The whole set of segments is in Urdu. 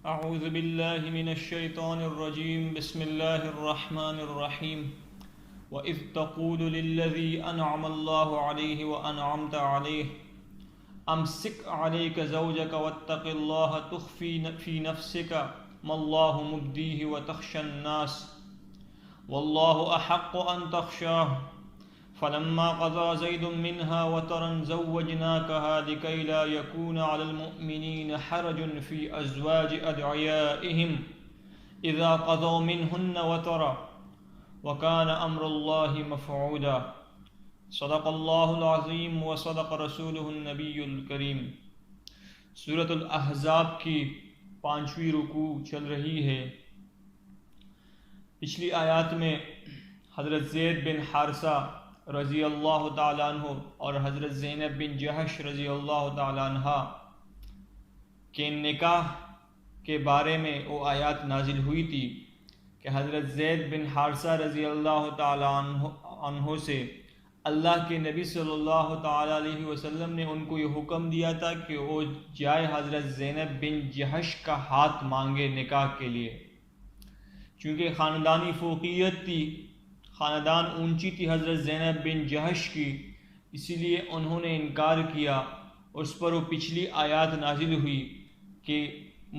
اعوذ باللہ من الشیطان الرجیم بسم اللہ الرحمن الرحیم وَإِذْ تَقُولُ لِلَّذِي أَنْعَمَ اللَّهُ عَلَيْهِ وَأَنْعَمْتَ عَلَيْهِ أَمْسِكْ عَلَيْكَ زَوْجَكَ وَاتَّقِ اللَّهَ تُخْفِي فِي نَفْسِكَ مَا اللَّهُ مُبْدِيهِ وَتَخْشَى النَّاسَ وَاللَّهُ أَحَقُّ أَنْ تَخْشَاهُ فَلَمَّا قَضَى زَيْدٌ مِّنْهَا وَطَرًا زَوَّجْنَاكَهَا لِكَيْ لَا يَكُونَ عَلَى الْمُؤْمِنِينَ حَرَجٌ فِي أَزْوَاجِ أَدْعِيَائِهِمْ إِذَا قَضَوْا مِنْهُنَّ وَطَرًا وَكَانَ أَمْرُ اللَّهِ مَفْعُولًا صدق اللہ العظیم وصدق رسولہ النبی الکریم۔ سورۃ الاحزاب کی 5ویں رکوع چل رہی ہے۔ پچھلی آیات میں حضرت زید بن حارثہ رضی اللہ تعالیٰ عنہ اور حضرت زینب بن جحش رضی اللہ تعالیٰ عنہ کے نکاح کے بارے میں وہ آیات نازل ہوئی تھی کہ حضرت زید بن حارثہ رضی اللہ تعالیٰ عنہ سے اللہ کے نبی صلی اللہ تعالیٰ علیہ وسلم نے ان کو یہ حکم دیا تھا کہ وہ جائے حضرت زینب بن جحش کا ہاتھ مانگے نکاح کے لیے، چونکہ خاندانی فوقیت تھی، خاندان اونچی تھی حضرت زینب بن جحش کی، اسی لیے انہوں نے انکار کیا۔ اس پر وہ پچھلی آیات نازل ہوئی کہ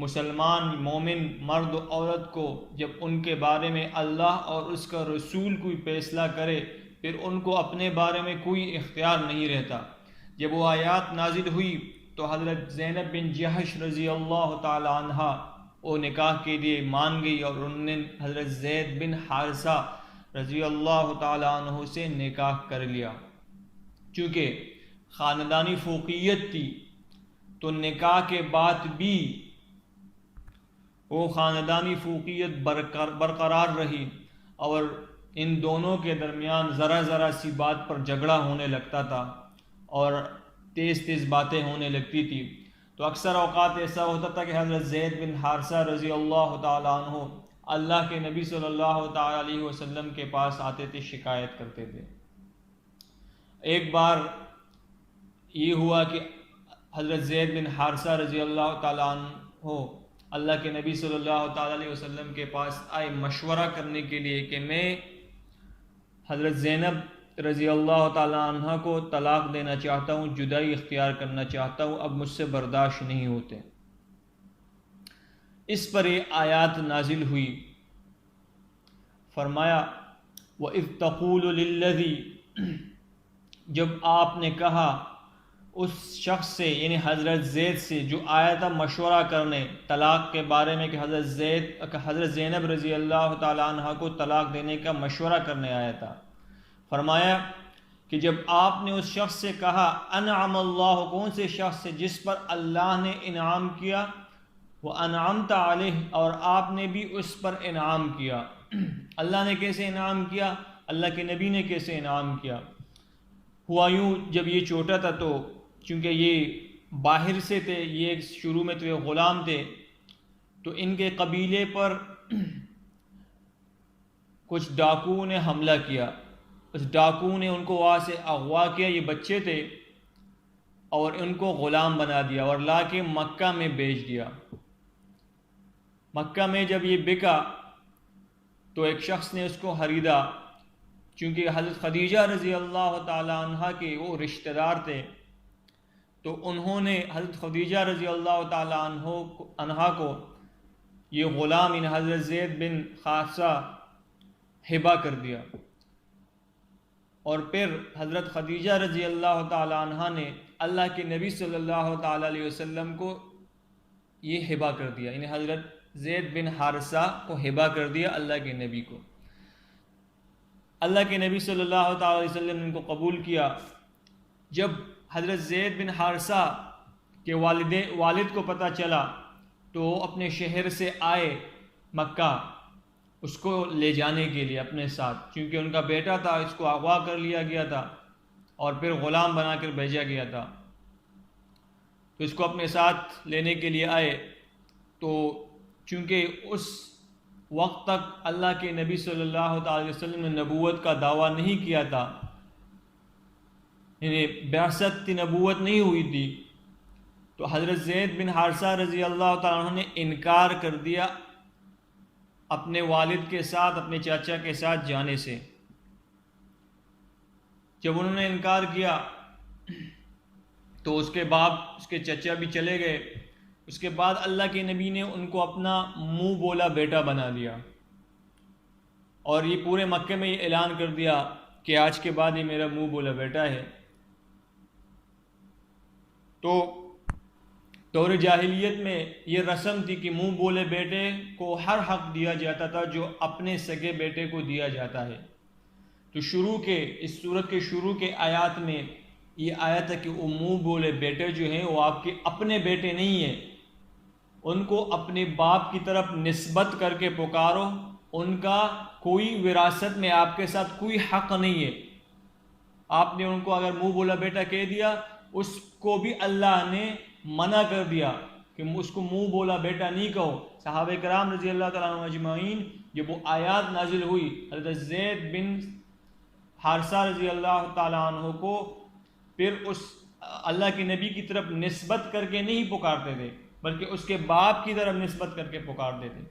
مسلمان مومن مرد و عورت کو جب ان کے بارے میں اللہ اور اس کا رسول کوئی فیصلہ کرے پھر ان کو اپنے بارے میں کوئی اختیار نہیں رہتا۔ جب وہ آیات نازل ہوئی تو حضرت زینب بن جحش رضی اللہ تعالی عنہ وہ نکاح کے لیے مان گئی اور انہوں نے حضرت زید بن حارثہ رضی اللہ تعالی عنہ سے نکاح کر لیا۔ چونکہ خاندانی فوقیت تھی تو نکاح کے بعد بھی وہ خاندانی فوقیت برقرار رہی اور ان دونوں کے درمیان ذرا سی بات پر جھگڑا ہونے لگتا تھا اور تیز باتیں ہونے لگتی تھی۔ تو اکثر اوقات ایسا ہوتا تھا کہ حضرت زید بن حارثہ رضی اللہ تعالیٰ عنہ اللہ کے نبی صلی اللہ تعالیٰ علیہ وسلم کے پاس آتے تھے، شکایت کرتے تھے۔ ایک بار یہ ہوا کہ حضرت زید بن حارثہ رضی اللہ تعالیٰ عنہ اللہ کے نبی صلی اللہ تعالیٰ علیہ وسلم کے پاس آئے مشورہ کرنے کے لیے کہ میں حضرت زینب رضی اللہ تعالیٰ عنہ کو طلاق دینا چاہتا ہوں، جدائی اختیار کرنا چاہتا ہوں، اب مجھ سے برداشت نہیں ہوتے۔ اس پر یہ آیات نازل ہوئی، فرمایا وَإِذْ تَقُولُ لِلَّذِي، جب آپ نے کہا اس شخص سے یعنی حضرت زید سے جو آیا تھا مشورہ کرنے طلاق کے بارے میں کہ حضرت زینب رضی اللہ تعالی عنہ کو طلاق دینے کا مشورہ کرنے آیا تھا، فرمایا کہ جب آپ نے اس شخص سے کہا انعم اللہ، کون سے شخص سے جس پر اللہ نے انعام کیا، وَأَنْعَمْتَ عَلَيْهِ، اور آپ نے بھی اس پر انعام کیا۔ اللہ نے کیسے انعام کیا، اللہ کے نبی نے کیسے انعام کیا؟ ہوا یوں، جب یہ چھوٹا تھا تو چونکہ یہ باہر سے تھے، یہ شروع میں تو یہ غلام تھے، تو ان کے قبیلے پر کچھ ڈاکوؤں نے حملہ کیا۔ اس ڈاکوؤں نے ان کو وہاں سے اغوا کیا، یہ بچے تھے، اور ان کو غلام بنا دیا اور لا کے مکہ میں بیچ دیا۔ مکہ میں جب یہ بکا تو ایک شخص نے اس کو خریدا، چونکہ حضرت خدیجہ رضی اللہ تعالی عنہ کے وہ رشتہ دار تھے، تو انہوں نے حضرت خدیجہ رضی اللہ تعالی عنہ کو یہ غلام ان حضرت زید بن حارثہ ہبہ کر دیا، اور پھر حضرت خدیجہ رضی اللہ تعالی عنہ نے اللہ کے نبی صلی اللہ تعالی علیہ وسلم کو یہ ہبہ کر دیا، یعنی حضرت زید بن حارثہ کو ہبہ کر دیا اللہ کے نبی کو۔ اللہ کے نبی صلی اللہ تعالی علیہ وسلم نے ان کو قبول کیا۔ جب حضرت زید بن حارثہ کے والد کو پتہ چلا تو وہ اپنے شہر سے آئے مکہ اس کو لے جانے کے لیے اپنے ساتھ، چونکہ ان کا بیٹا تھا، اس کو اغوا کر لیا گیا تھا اور پھر غلام بنا کر بھیجا گیا تھا، تو اس کو اپنے ساتھ لینے کے لیے آئے۔ تو چونکہ اس وقت تک اللہ کے نبی صلی اللہ تعالی وسلم نے نبوت کا دعویٰ نہیں کیا تھا، یعنی بعثت نبوت نہیں ہوئی تھی، تو حضرت زید بن حارثہ رضی اللہ تعالیٰ عنہ نے انکار کر دیا اپنے والد کے ساتھ، اپنے چاچا کے ساتھ جانے سے۔ جب انہوں نے انکار کیا تو اس کے باپ، اس کے چچا بھی چلے گئے۔ اس کے بعد اللہ کے نبی نے ان کو اپنا منہ بولا بیٹا بنا دیا، اور یہ پورے مکے میں یہ اعلان کر دیا کہ آج کے بعد یہ میرا منہ بولا بیٹا ہے۔ تو دور جاہلیت میں یہ رسم تھی کہ منہ بولے بیٹے کو ہر حق دیا جاتا تھا جو اپنے سگے بیٹے کو دیا جاتا ہے۔ تو اس سورت کے شروع کے آیات میں یہ آیا تھا کہ وہ منہ بولے بیٹے جو ہیں وہ آپ کے اپنے بیٹے نہیں ہیں، ان کو اپنے باپ کی طرف نسبت کر کے پکارو، ان کا کوئی وراثت میں آپ کے ساتھ کوئی حق نہیں ہے۔ آپ نے ان کو اگر منہ بولا بیٹا کہہ دیا، اس کو بھی اللہ نے منع کر دیا کہ اس کو منہ بولا بیٹا نہیں کہو۔ صحابہ کرام رضی اللہ تعالیٰ عنہ اجمعین جب وہ آیات نازل ہوئی، حضرت زید بن حارثہ رضی اللہ تعالیٰ عنہ کو پھر اس اللہ کے نبی کی طرف نسبت کر کے نہیں پکارتے تھے، بلکہ اس کے باپ کی طرف نسبت کر کے پکارتے تھے۔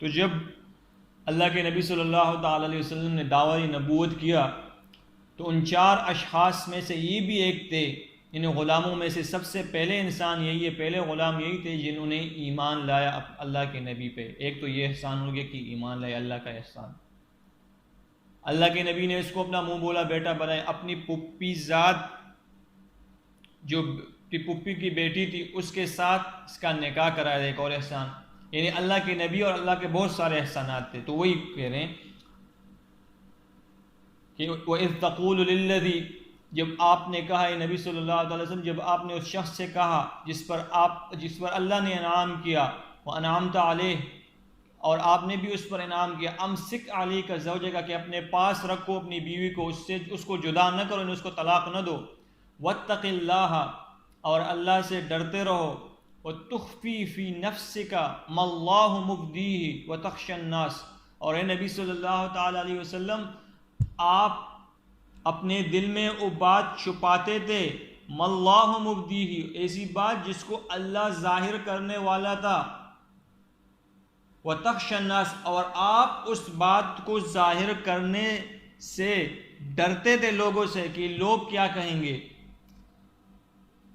تو جب اللہ کے نبی صلی اللہ تعالیٰ علیہ وسلم نے دعوی نبوت کیا تو ان 4 اشخاص میں سے یہ بھی ایک تھے، ان غلاموں میں سے سب سے پہلے انسان یہی ہے، پہلے غلام یہی تھے جنہوں نے ایمان لایا اللہ کے نبی پہ۔ ایک تو یہ احسان ہو گیا کہ ایمان لائے، اللہ کا احسان۔ اللہ کے نبی نے اس کو اپنا منہ بولا بیٹا بنایا، اپنی پھپھی ذات جو پھپھی کی بیٹی تھی اس کے ساتھ اس کا نکاح کرایا، ایک اور احسان۔ یعنی اللہ کے نبی اور اللہ کے بہت سارے احسانات تھے۔ تو وہی کہہ رہے ہیں کہ وَإِذْ تَقُولُ لِلَّذِي، جب آپ نے کہا اے نبی صلی اللہ علیہ وسلم، جب آپ نے اس شخص سے کہا جس پر اللہ نے انعام کیا، وَأَنْعَمْتَ عَلَيْهِ، اور آپ نے بھی اس پر انعام کیا، امسک علیک زوجک، کہ اپنے پاس رکھو اپنی بیوی کو، اس کو جدا نہ کرو، اس کو طلاق نہ دو، واتق اللہ، اور اللہ سے ڈرتے رہو، وتخفی فی نفسک ما اللہ مبدیہ وتخشى الناس، اور اے نبی صلی اللہ تعالی علیہ وسلم آپ اپنے دل میں وہ بات چھپاتے تھے، ما اللہ مبدیہ، ایسی بات جس کو اللہ ظاہر کرنے والا تھا، وتخشى الناس، اور آپ اس بات کو ظاہر کرنے سے ڈرتے تھے لوگوں سے کہ لوگ کیا کہیں گے،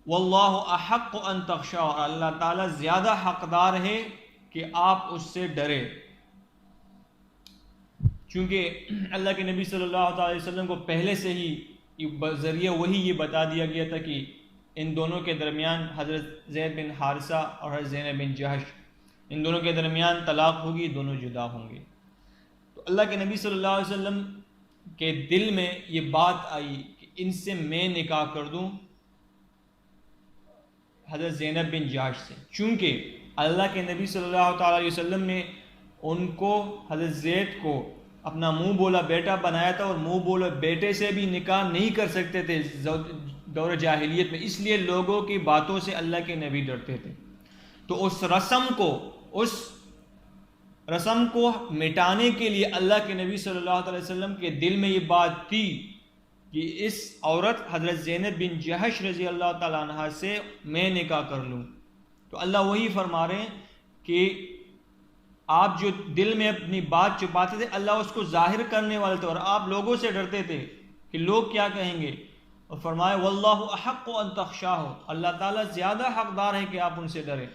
واللہ احق ان تخشى، اور اللہ تعالیٰ زیادہ حقدار ہے کہ آپ اس سے ڈرے۔ چونکہ اللہ کے نبی صلی اللہ علیہ وسلم کو پہلے سے ہی ذریعہ وہی یہ بتا دیا گیا تھا کہ ان دونوں کے درمیان، حضرت زید بن حارثہ اور حضرت زینب بن جہش، ان دونوں کے درمیان طلاق ہوگی، دونوں جدا ہوں گے۔ تو اللہ کے نبی صلی اللہ علیہ وسلم کے دل میں یہ بات آئی کہ ان سے میں نکاح کر دوں حضرت زینب بن جہش سے، چونکہ اللہ کے نبی صلی اللہ تعالیٰ علیہ وسلم نے ان کو، حضرت زید کو اپنا منہ بولا بیٹا بنایا تھا، اور منہ بولا بیٹے سے بھی نکاح نہیں کر سکتے تھے دور جاہلیت میں، اس لیے لوگوں کی باتوں سے اللہ کے نبی ڈرتے تھے۔ تو اس رسم کو مٹانے کے لیے اللہ کے نبی صلی اللہ علیہ وسلم کے دل میں یہ بات تھی کہ اس عورت حضرت زینب بن جہش رضی اللہ تعالیٰ عنہ سے میں نکاح کر لوں۔ تو اللہ وہی فرما رہے ہیں کہ آپ جو دل میں اپنی بات چھپاتے تھے، اللہ اس کو ظاہر کرنے والے تھے، اور آپ لوگوں سے ڈرتے تھے کہ لوگ کیا کہیں گے، اور فرمائے واللہ احق ان تخشاہ، اللہ تعالیٰ زیادہ حقدار ہے کہ آپ ان سے ڈریں۔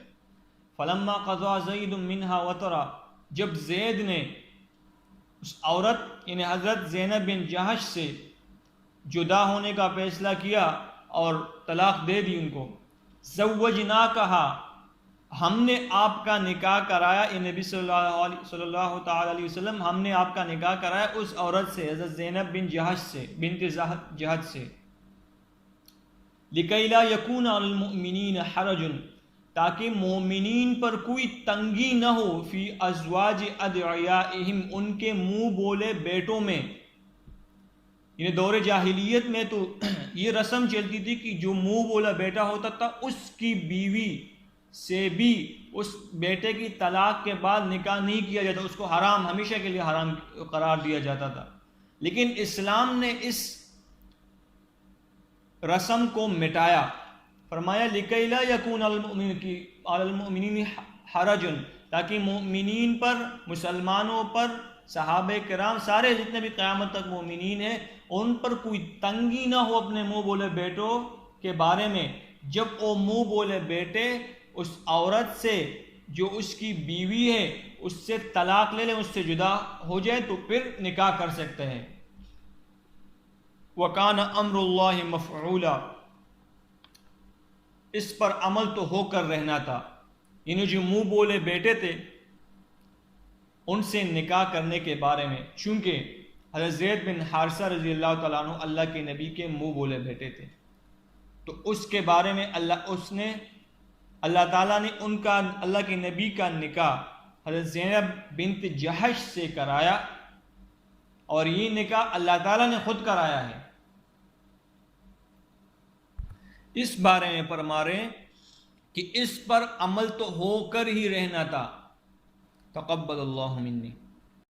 فلما قضا زید منها وطرا، جب زید نے اس عورت یعنی حضرت زینب بن جہش سے جدا ہونے کا فیصلہ کیا اور طلاق دے دی ان کو، زوجناکہا، ہم نے آپ کا نکاح کرایا، اے نبی صلی اللہ تعالی علیہ وسلم، ہم نے آپ کا نکاح کرایا اس عورت سے، حضرت زینب بن جہش سے، بنت جہش سے، لکی لا یکون علی المؤمنین حرج، تاکہ مومنین پر کوئی تنگی نہ ہو، فی ازواج ادعیائہم، ان کے منہ بولے بیٹوں میں۔ یعنی دور جاہلیت میں تو یہ رسم چلتی تھی کہ جو منہ بولا بیٹا ہوتا تھا اس کی بیوی سے بھی اس بیٹے کی طلاق کے بعد نکاح نہیں کیا جاتا، اس کو حرام، ہمیشہ کے لیے حرام قرار دیا جاتا تھا۔ لیکن اسلام نے اس رسم کو مٹایا. فرمایا لِكَيْ لَا يَكُونَ عَلَى الْمُؤْمِنِينَ حَرَجٌ، تاکہ مومنین پر، مسلمانوں پر، صحابہ کرام سارے جتنے بھی قیامت تک مومنین ہیں ان پر کوئی تنگی نہ ہو اپنے منہ بولے بیٹوں کے بارے میں. جب وہ منہ بولے بیٹے اس عورت سے جو اس کی بیوی ہے اس سے طلاق لے لیں، اس سے جدا ہو جائے تو پھر نکاح کر سکتے ہیں. وَكَانَ أَمْرُ اللَّهِ مَفْعُولًا، اس پر عمل تو ہو کر رہنا تھا. یعنی جو منہ بولے بیٹے تھے ان سے نکاح کرنے کے بارے میں، چونکہ حضرت زید بن حارثہ رضی اللہ تعالیٰ عنہ اللہ کے نبی کے منہ بولے بیٹے تھے، تو اس کے بارے میں اللہ تعالیٰ نے ان کا، اللہ کے نبی کا نکاح حضرت زینب بنت جہش سے کرایا، اور یہ نکاح اللہ تعالیٰ نے خود کرایا ہے. اس بارے میں فرما رہے ہیں کہ اس پر عمل تو ہو کر ہی رہنا تھا. تقبل اللہ منی.